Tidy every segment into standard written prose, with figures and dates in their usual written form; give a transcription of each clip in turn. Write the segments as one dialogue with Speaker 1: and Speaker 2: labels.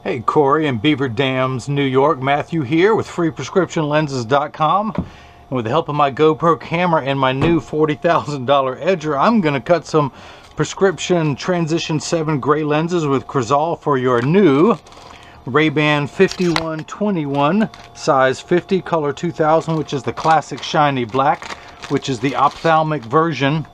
Speaker 1: Hey Corey in Beaver Dams, New York. Matthew here with freeprescriptionlenses.com. And with the help of my GoPro camera and my new $40,000 edger, I'm going to cut some prescription Transition 7 gray lenses with Crizal for your new RayBan 5121 size 50 color 2000, which is the classic shiny black, which is the ophthalmic version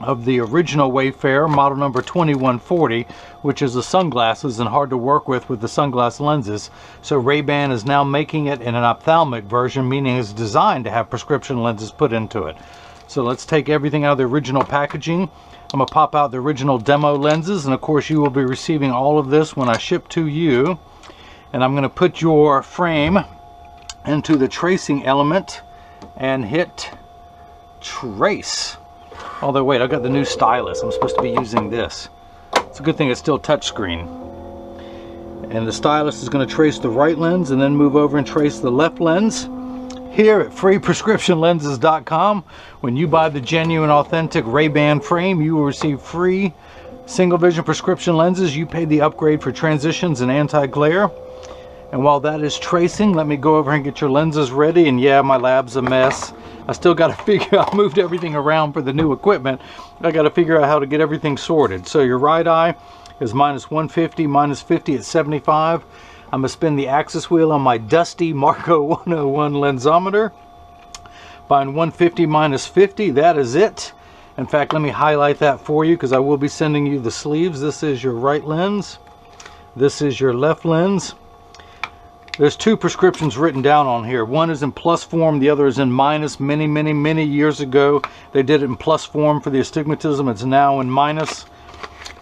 Speaker 1: of the original Wayfarer model number 2140, which is the sunglasses and hard to work with the sunglass lenses. So RayBan is now making it in an ophthalmic version, meaning it's designed to have prescription lenses put into it. So let's take everything out of the original packaging. I'm going to pop out the original demo lenses, and of course you will be receiving all of this when I ship to you. And I'm going to put your frame into the tracing element and hit trace. Although wait, I've got the new stylus. I'm supposed to be using this. It's a good thing it's still touchscreen. And the stylus is going to trace the right lens and then move over and trace the left lens. Here at freeprescriptionlenses.com, when you buy the genuine authentic RayBan frame, you will receive free single vision prescription lenses. You pay the upgrade for transitions and anti-glare. And while that is tracing, let me go over and get your lenses ready. And yeah, my lab's a mess. I still got to figure out, I moved everything around for the new equipment. I got to figure out how to get everything sorted. So your right eye is minus 150, minus 50 at 75. I'm going to spin the axis wheel on my dusty Marco 101 lensometer. Find 150 minus 50, that is it. In fact, let me highlight that for you because I will be sending you the sleeves. This is your right lens. This is your left lens. There's two prescriptions written down on here. One is in plus form, the other is in minus. Many years ago, they did it in plus form for the astigmatism. It's now in minus,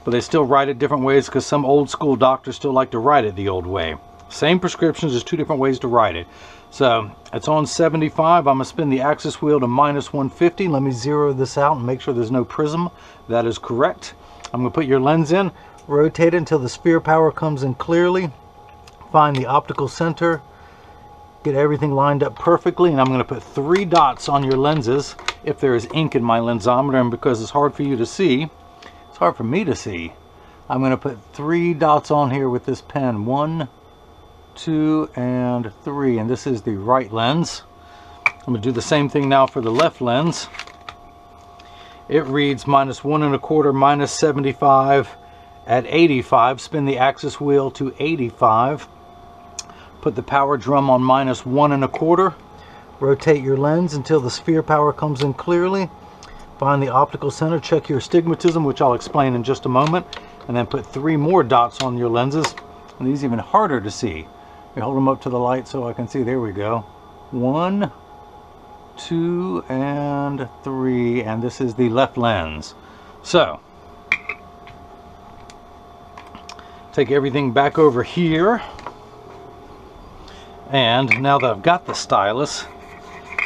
Speaker 1: but they still write it different ways because some old school doctors still like to write it the old way. Same prescriptions, there's two different ways to write it. So it's on 75. I'm going to spin the axis wheel to minus 150. Let me zero this out and make sure there's no prism. That is correct. I'm going to put your lens in, rotate it until the sphere power comes in clearly. Find the optical center, get everything lined up perfectly, and I'm going to put 3 dots on your lenses if there is ink in my lensometer, and because it's hard for you to see, it's hard for me to see, I'm going to put 3 dots on here with this pen. 1, 2, and 3, and this is the right lens. I'm going to do the same thing now for the left lens. It reads minus 1 1/4, minus 75 at 85. Spin the axis wheel to 85. Put the power drum on minus 1 1/4. Rotate your lens until the sphere power comes in clearly. Find the optical center, check your astigmatism, which I'll explain in just a moment, and then put 3 more dots on your lenses. And these are even harder to see. We hold them up to the light so I can see. There we go. 1, 2, and 3, and this is the left lens. So take everything back over here. And now that I've got the stylus,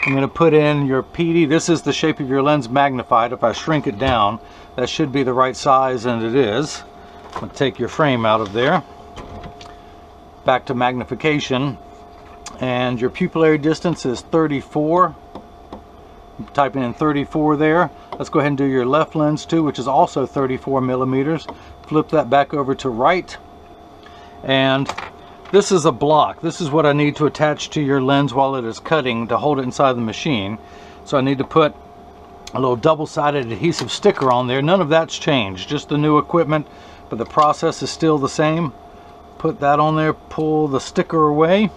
Speaker 1: I'm going to put in your PD. This is the shape of your lens magnified. If I shrink it down, that should be the right size, and it is. I'm going to take your frame out of there. Back to magnification. And your pupillary distance is 34. Typing in 34 there. Let's go ahead and do your left lens too, which is also 34 millimeters. Flip that back over to right. And this is a block. This is what I need to attach to your lens while it is cutting to hold it inside the machine. So I need to put a little double-sided adhesive sticker on there. None of that's changed, just the new equipment, but the process is still the same. Put that on there, pull the sticker away,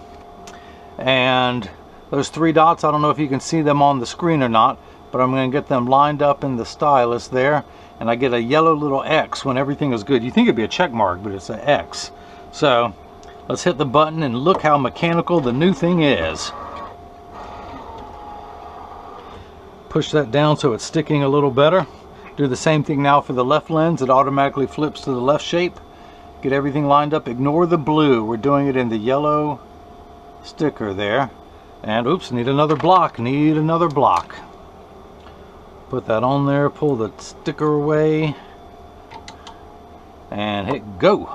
Speaker 1: and those 3 dots, I don't know if you can see them on the screen or not, but I'm going to get them lined up in the stylus there, and I get a yellow little X when everything is good. You think it'd be a check mark, but it's an X. So let's hit the button and look how mechanical the new thing is. Push that down so it's sticking a little better. Do the same thing now for the left lens. It automatically flips to the left shape. Get everything lined up. Ignore the blue. We're doing it in the yellow sticker there. And oops, need another block. Need another block. Put that on there. Pull the sticker away. And hit go.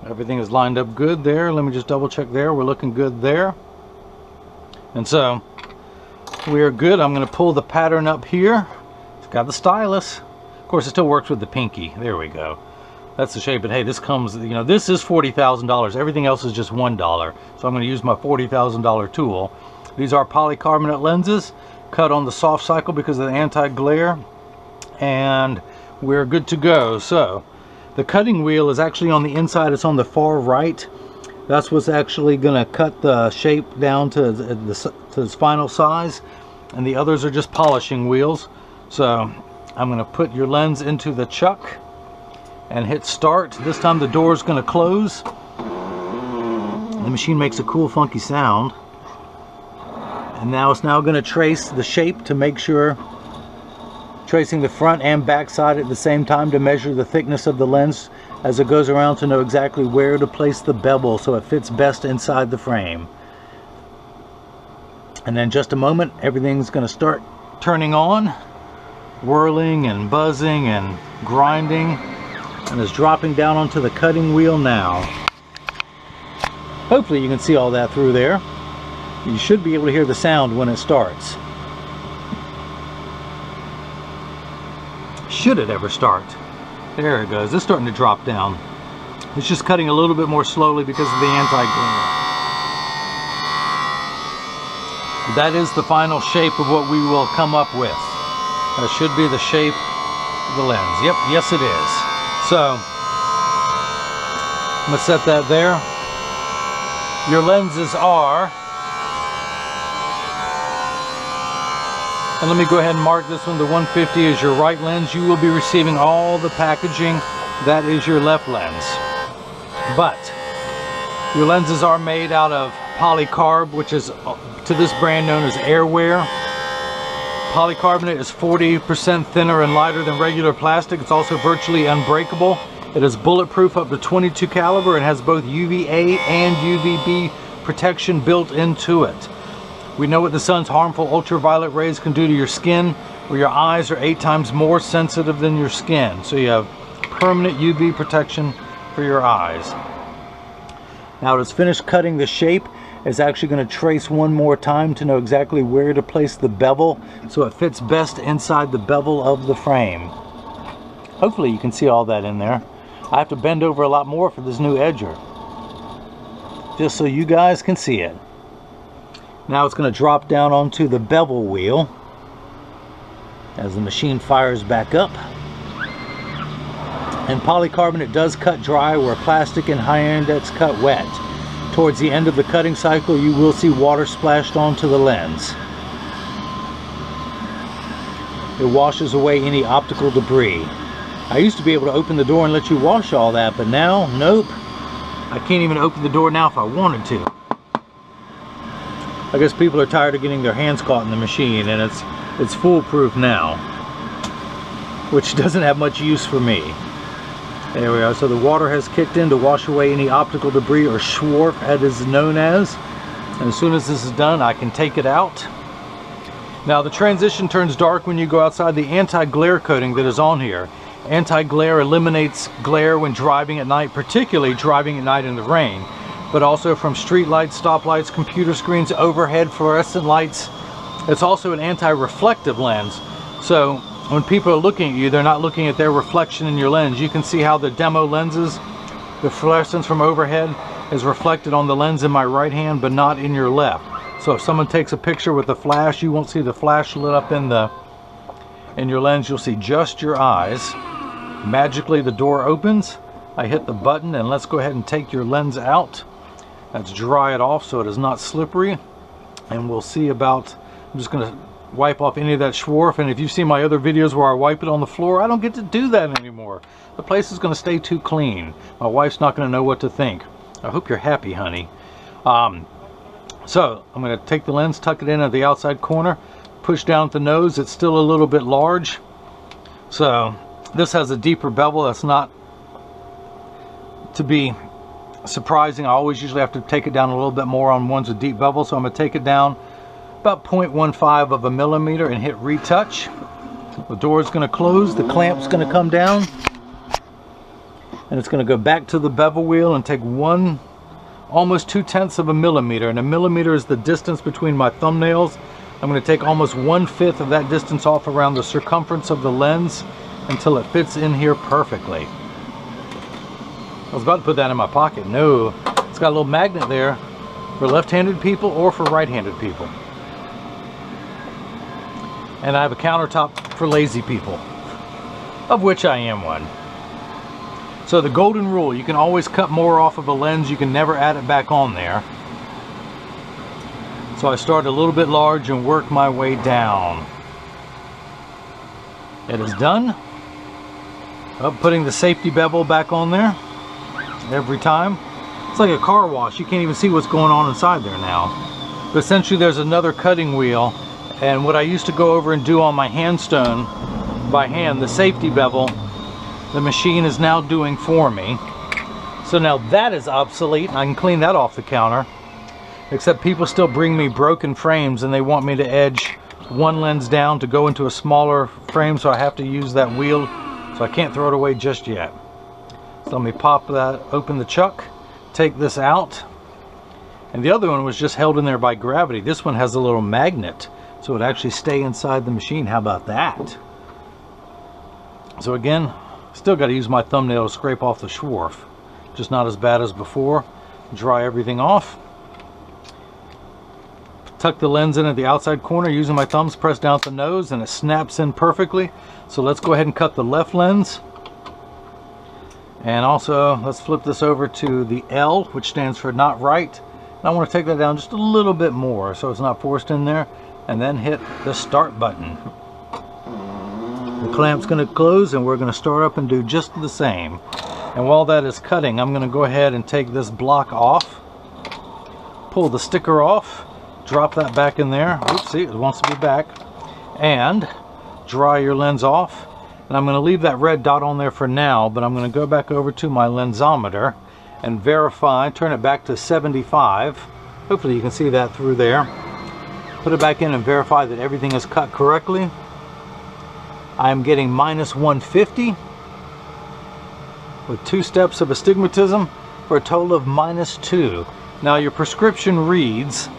Speaker 1: Everything is lined up good there. Let me just double check there. We're looking good there. And so we are good. I'm going to pull the pattern up here. It's got the stylus. Of course, it still works with the pinky. There we go. That's the shape. But hey, this comes, you know, this is $40,000. Everything else is just $1. So I'm going to use my $40,000 tool. These are polycarbonate lenses cut on the soft cycle because of the anti-glare. And we're good to go. So the cutting wheel is actually on the inside. It's on the far right. That's what's actually going to cut the shape down to its final size. And the others are just polishing wheels. So I'm going to put your lens into the chuck and hit start. This time the door is going to close. The machine makes a cool funky sound. And now it's going to trace the shape to make sure, tracing the front and back side at the same time to measure the thickness of the lens as it goes around to know exactly where to place the bevel so it fits best inside the frame. And then just a moment, everything's going to start turning on, whirling and buzzing and grinding. And is dropping down onto the cutting wheel now. Hopefully you can see all that through there. You should be able to hear the sound when it starts. Should it ever start? There it goes. It's starting to drop down. It's just cutting a little bit more slowly because of the anti-glare. That is the final shape of what we will come up with. That should be the shape of the lens. Yep, yes it is. So, I'm going to set that there. Your lenses are, and let me go ahead and mark this one, the 150 is your right lens. You will be receiving all the packaging. That is your left lens. But, your lenses are made out of polycarb, which is to this brand known as Airwear. Polycarbonate is 40% thinner and lighter than regular plastic. It's also virtually unbreakable. It is bulletproof up to 22 caliber and has both UVA and UVB protection built into it. We know what the sun's harmful ultraviolet rays can do to your skin, where your eyes are 8 times more sensitive than your skin. So you have permanent UV protection for your eyes. Now it's finished cutting the shape. It's actually going to trace one more time to know exactly where to place the bevel so it fits best inside the bevel of the frame. Hopefully you can see all that in there. I have to bend over a lot more for this new edger, just so you guys can see it. Now it's going to drop down onto the bevel wheel as the machine fires back up. And polycarbonate does cut dry where plastic and high index cut wet. Towards the end of the cutting cycle, you will see water splashed onto the lens. It washes away any optical debris. I used to be able to open the door and let you wash all that, but now, nope. I can't even open the door now if I wanted to. I guess people are tired of getting their hands caught in the machine, and it's foolproof now, which doesn't have much use for me. There we are. So the water has kicked in to wash away any optical debris, or schwarf as it is known as. And as soon as this is done, I can take it out. Now the transition turns dark when you go outside. The anti-glare coating that is on here. Anti-glare eliminates glare when driving at night, particularly driving at night in the rain, but also from street lights, stoplights, computer screens, overhead fluorescent lights. It's also an anti-reflective lens. So when people are looking at you, they're not looking at their reflection in your lens. You can see how the demo lenses, the fluorescence from overhead is reflected on the lens in my right hand, but not in your left. So if someone takes a picture with a flash, you won't see the flash lit up in your lens. You'll see just your eyes. Magically, the door opens. I hit the button, and let's go ahead and take your lens out. Let's dry it off so it is not slippery. And we'll see about, I'm just going to wipe off any of that schwarf. And if you've seen my other videos where I wipe it on the floor, I don't get to do that anymore. The place is going to stay too clean. My wife's not going to know what to think. I hope you're happy, honey. So I'm going to take the lens, tuck it in at the outside corner, push down at the nose. It's still a little bit large, so this has a deeper bevel. That's not to be surprising. I always usually have to take it down a little bit more on ones with deep bevel, so I'm going to take it down about 0.15 of a millimeter and hit retouch. The door is going to close, the clamp's going to come down, and it's going to go back to the bevel wheel and take almost 2/10 of a millimeter, and a millimeter is the distance between my thumbnails. I'm going to take almost 1/5 of that distance off around the circumference of the lens, until it fits in here perfectly. I was about to put that in my pocket. No, it's got a little magnet there for left-handed people or for right-handed people. And I have a countertop for lazy people, of which I am one. So the golden rule, you can always cut more off of a lens, you can never add it back on there. So I start a little bit large and work my way down. It is done. Putting the safety bevel back on there every time. It's like a car wash, you can't even see what's going on inside there now. But essentially there's another cutting wheel, and what I used to go over and do on my handstone by hand, the safety bevel, the machine is now doing for me. So now that is obsolete and I can clean that off the counter. Except people still bring me broken frames and they want me to edge one lens down to go into a smaller frame, so I have to use that wheel, so I can't throw it away just yet. So let me pop that, open the chuck, take this out. And the other one was just held in there by gravity. This one has a little magnet, so it would actually stay inside the machine. How about that? So again, still got to use my thumbnail to scrape off the swarf. Just not as bad as before. Dry everything off. Tuck the lens in at the outside corner using my thumbs, press down at the nose, and it snaps in perfectly. So let's go ahead and cut the left lens. And also, let's flip this over to the L, which stands for not right. And I want to take that down just a little bit more so it's not forced in there. And then hit the start button. The clamp's going to close and we're going to start up and do just the same. And while that is cutting, I'm going to go ahead and take this block off. Pull the sticker off. Drop that back in there. Oopsie, it wants to be back. And dry your lens off. And I'm going to leave that red dot on there for now, but I'm going to go back over to my lensometer and verify, turn it back to 75. Hopefully you can see that through there. Put it back in and verify that everything is cut correctly. I'm getting minus 150 with 2 steps of astigmatism for a total of minus 2. Now your prescription reads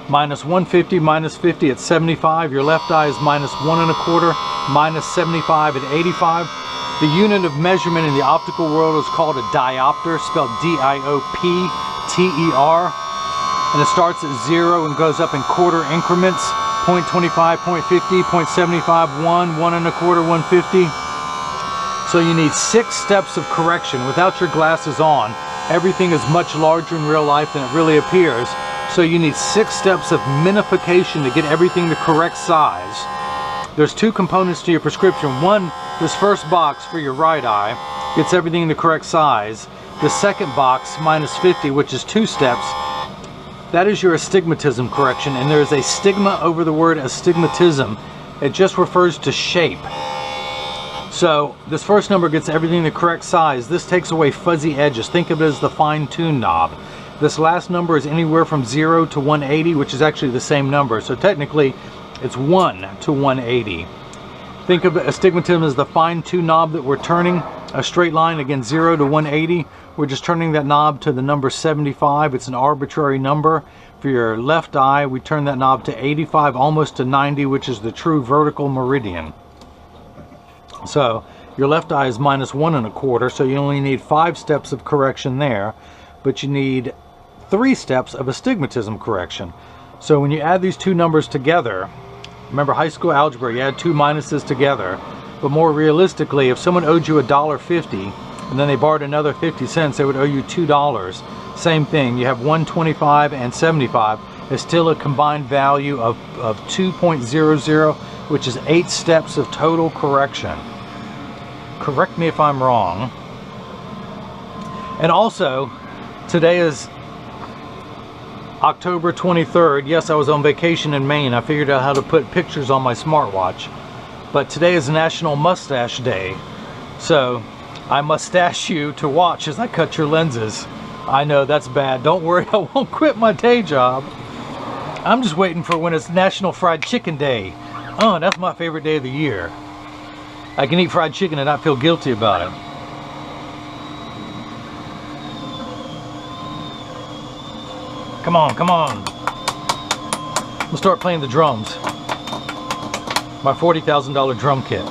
Speaker 1: minus 150, minus 50 at 75. Your left eye is minus 1 1/4, minus 75 at 85. The unit of measurement in the optical world is called a diopter, spelled D-I-O-P-T-E-R. And it starts at 0 and goes up in quarter increments. 0.25, 0.50, 0.75, 1, 1 1/4, 150. So you need 6 steps of correction. Without your glasses on, everything is much larger in real life than it really appears. So you need 6 steps of minification to get everything the correct size. There's 2 components to your prescription. One, this first box for your right eye gets everything the correct size. The second box, minus 50, which is 2 steps, that is your astigmatism correction, and there is a stigma over the word astigmatism. It just refers to shape. So this first number gets everything the correct size. This takes away fuzzy edges. Think of it as the fine-tune knob. This last number is anywhere from 0 to 180, which is actually the same number. So technically, it's 1 to 180. Think of astigmatism as the fine-tune knob that we're turning. A straight line, again, 0 to 180. We're just turning that knob to the number 75. It's an arbitrary number. For your left eye, we turn that knob to 85, almost to 90, which is the true vertical meridian. So your left eye is minus 1 1/4, so you only need 5 steps of correction there, but you need 3 steps of astigmatism correction. So when you add these 2 numbers together, remember high school algebra, you add 2 minuses together, but more realistically, if someone owed you $1.50 and then they borrowed another 50 cents, they would owe you $2. Same thing, you have 125 and 75. It's still a combined value of 2.00, which is 8 steps of total correction. Correct me if I'm wrong. And also, today is October 23rd. Yes, I was on vacation in Maine. I figured out how to put pictures on my smartwatch. But today is National Mustache Day. So I mustache you to watch as I cut your lenses. I know that's bad. Don't worry, I won't quit my day job. I'm just waiting for when it's National Fried Chicken Day. Oh, that's my favorite day of the year. I can eat fried chicken and not feel guilty about it. Come on, come on. We'll start playing the drums. My $40,000 drum kit.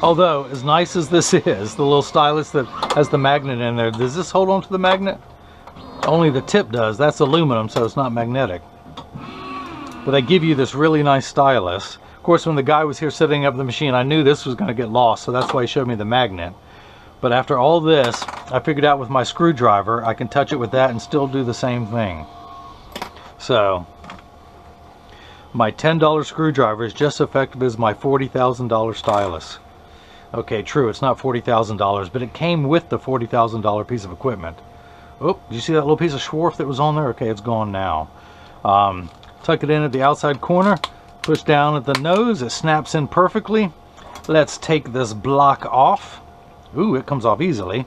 Speaker 1: Although, as nice as this is, the little stylus that has the magnet in there, does this hold on to the magnet? Only the tip does. That's aluminum, so it's not magnetic. But they give you this really nice stylus. Of course, when the guy was here setting up the machine, I knew this was going to get lost, so that's why he showed me the magnet. But after all this, I figured out with my screwdriver, I can touch it with that and still do the same thing. So, my $10 screwdriver is just as effective as my $40,000 stylus. Okay, true, it's not $40,000, but it came with the $40,000 piece of equipment. Oh, did you see that little piece of Schwarf that was on there? Okay, it's gone now. Tuck it in at the outside corner, push down at the nose, it snaps in perfectly. Let's take this block off. Ooh, it comes off easily.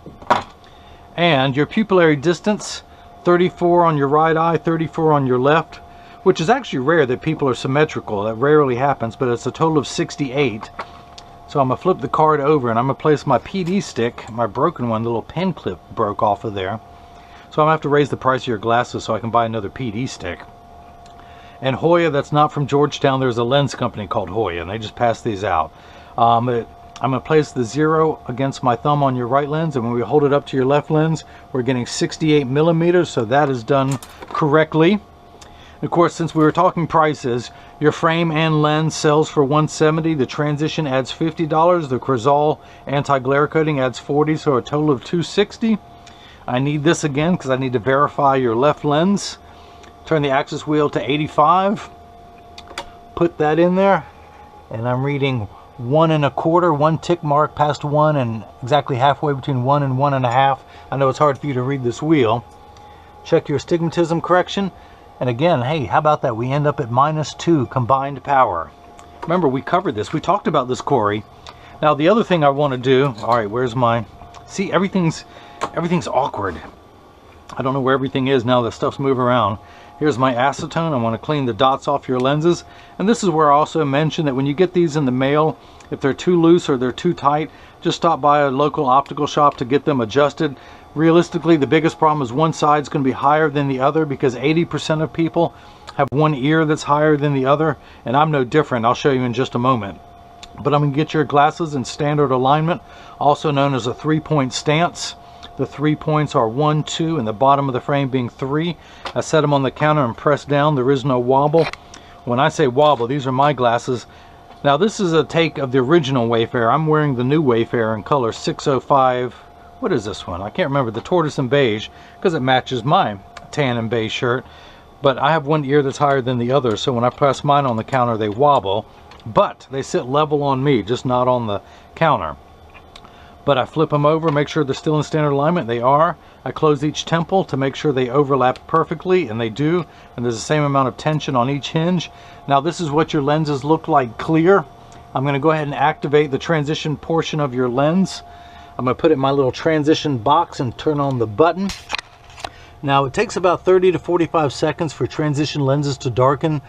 Speaker 1: And your pupillary distance, 34 on your right eye, 34 on your left, which is actually rare that people are symmetrical. That rarely happens, but it's a total of 68. So I'm going to flip the card over and I'm going to place my PD stick, my broken one, the little pen clip broke off of there. So I'm going to have to raise the price of your glasses so I can buy another PD stick. And Hoya, that's not from Georgetown, there's a lens company called Hoya, and they just pass these out. I'm going to place the 0 against my thumb on your right lens, and when we hold it up to your left lens, we're getting 68 millimeters, so that is done correctly. Of course, since we were talking prices, your frame and lens sells for $170, the transition adds $50, the Crizal anti-glare coating adds $40, so a total of $260. I need this again because I need to verify your left lens. Turn the axis wheel to 85, put that in there, and I'm reading 1 1/4, 1 tick mark past 1 and exactly halfway between 1 and 1 1/2. I know it's hard for you to read this wheel. Check your astigmatism correction, and again, hey, how about that? We end up at -2 combined power. Remember, we covered this. We talked about this, Corey. Now, the other thing I want to do, all right, where's my, see, everything's awkward. I don't know where everything is now that stuff's moving around. Here's my acetone. I want to clean the dots off your lenses. And this is where I also mentioned that when you get these in the mail, if they're too loose or they're too tight, just stop by a local optical shop to get them adjusted. Realistically, the biggest problem is one side's going to be higher than the other because 80% of people have one ear that's higher than the other, and I'm no different. I'll show you in just a moment. But I'm going to get your glasses in standard alignment, also known as a 3-point stance. The 3 points are 1, 2, and the bottom of the frame being 3. I set them on the counter and press down. There is no wobble. When I say wobble, these are my glasses. Now this is a take of the original Wayfarer. I'm wearing the new Wayfarer in color 605. What is this one? I can't remember. The tortoise and beige, because it matches my tan and beige shirt. But I have one ear that's higher than the other, so when I press mine on the counter, they wobble. But they sit level on me, just not on the counter. But I flip them over, make sure they're still in standard alignment. They are. I close each temple to make sure they overlap perfectly, and they do. And there's the same amount of tension on each hinge. Now this is what your lenses look like clear. I'm going to go ahead and activate the transition portion of your lens. I'm going to put it in my little transition box and turn on the button. Now it takes about 30 to 45 seconds for transition lenses to darken,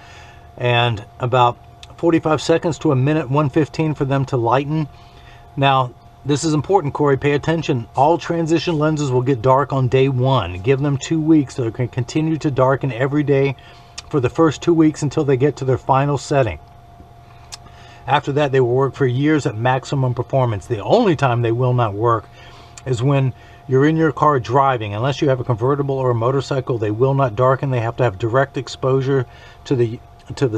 Speaker 1: and about 45 seconds to a minute 1:15 for them to lighten. Now this is important, Corey. Pay attention. All transition lenses will get dark on day 1. Give them 2 weeks so they can continue to darken every day for the first 2 weeks until they get to their final setting. After that, they will work for years at maximum performance. The only time they will not work is when you're in your car driving. Unless you have a convertible or a motorcycle, they will not darken. They have to have direct exposure to the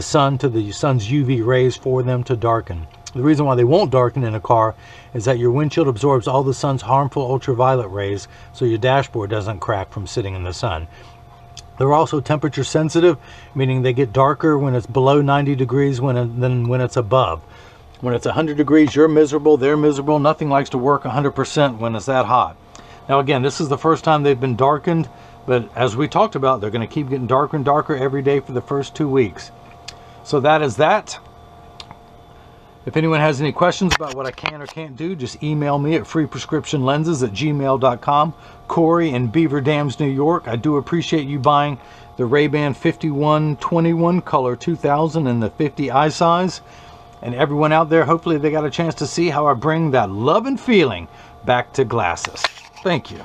Speaker 1: sun's UV rays for them to darken. The reason why they won't darken in a car is that your windshield absorbs all the sun's harmful ultraviolet rays, so your dashboard doesn't crack from sitting in the sun. They're also temperature sensitive, meaning they get darker when it's below 90 degrees than when it's above. When it's 100 degrees, you're miserable, they're miserable. Nothing likes to work 100% when it's that hot. Now again, this is the first time they've been darkened, but as we talked about, they're going to keep getting darker and darker every day for the first 2 weeks. So that is that. If anyone has any questions about what I can or can't do, just email me at freeprescriptionlenses@gmail.com. Corey in Beaver Dams, New York. I do appreciate you buying the RayBan 5121 color 2000 in the 50 eye size. And everyone out there, hopefully they got a chance to see how I bring that love and feeling back to glasses. Thank you.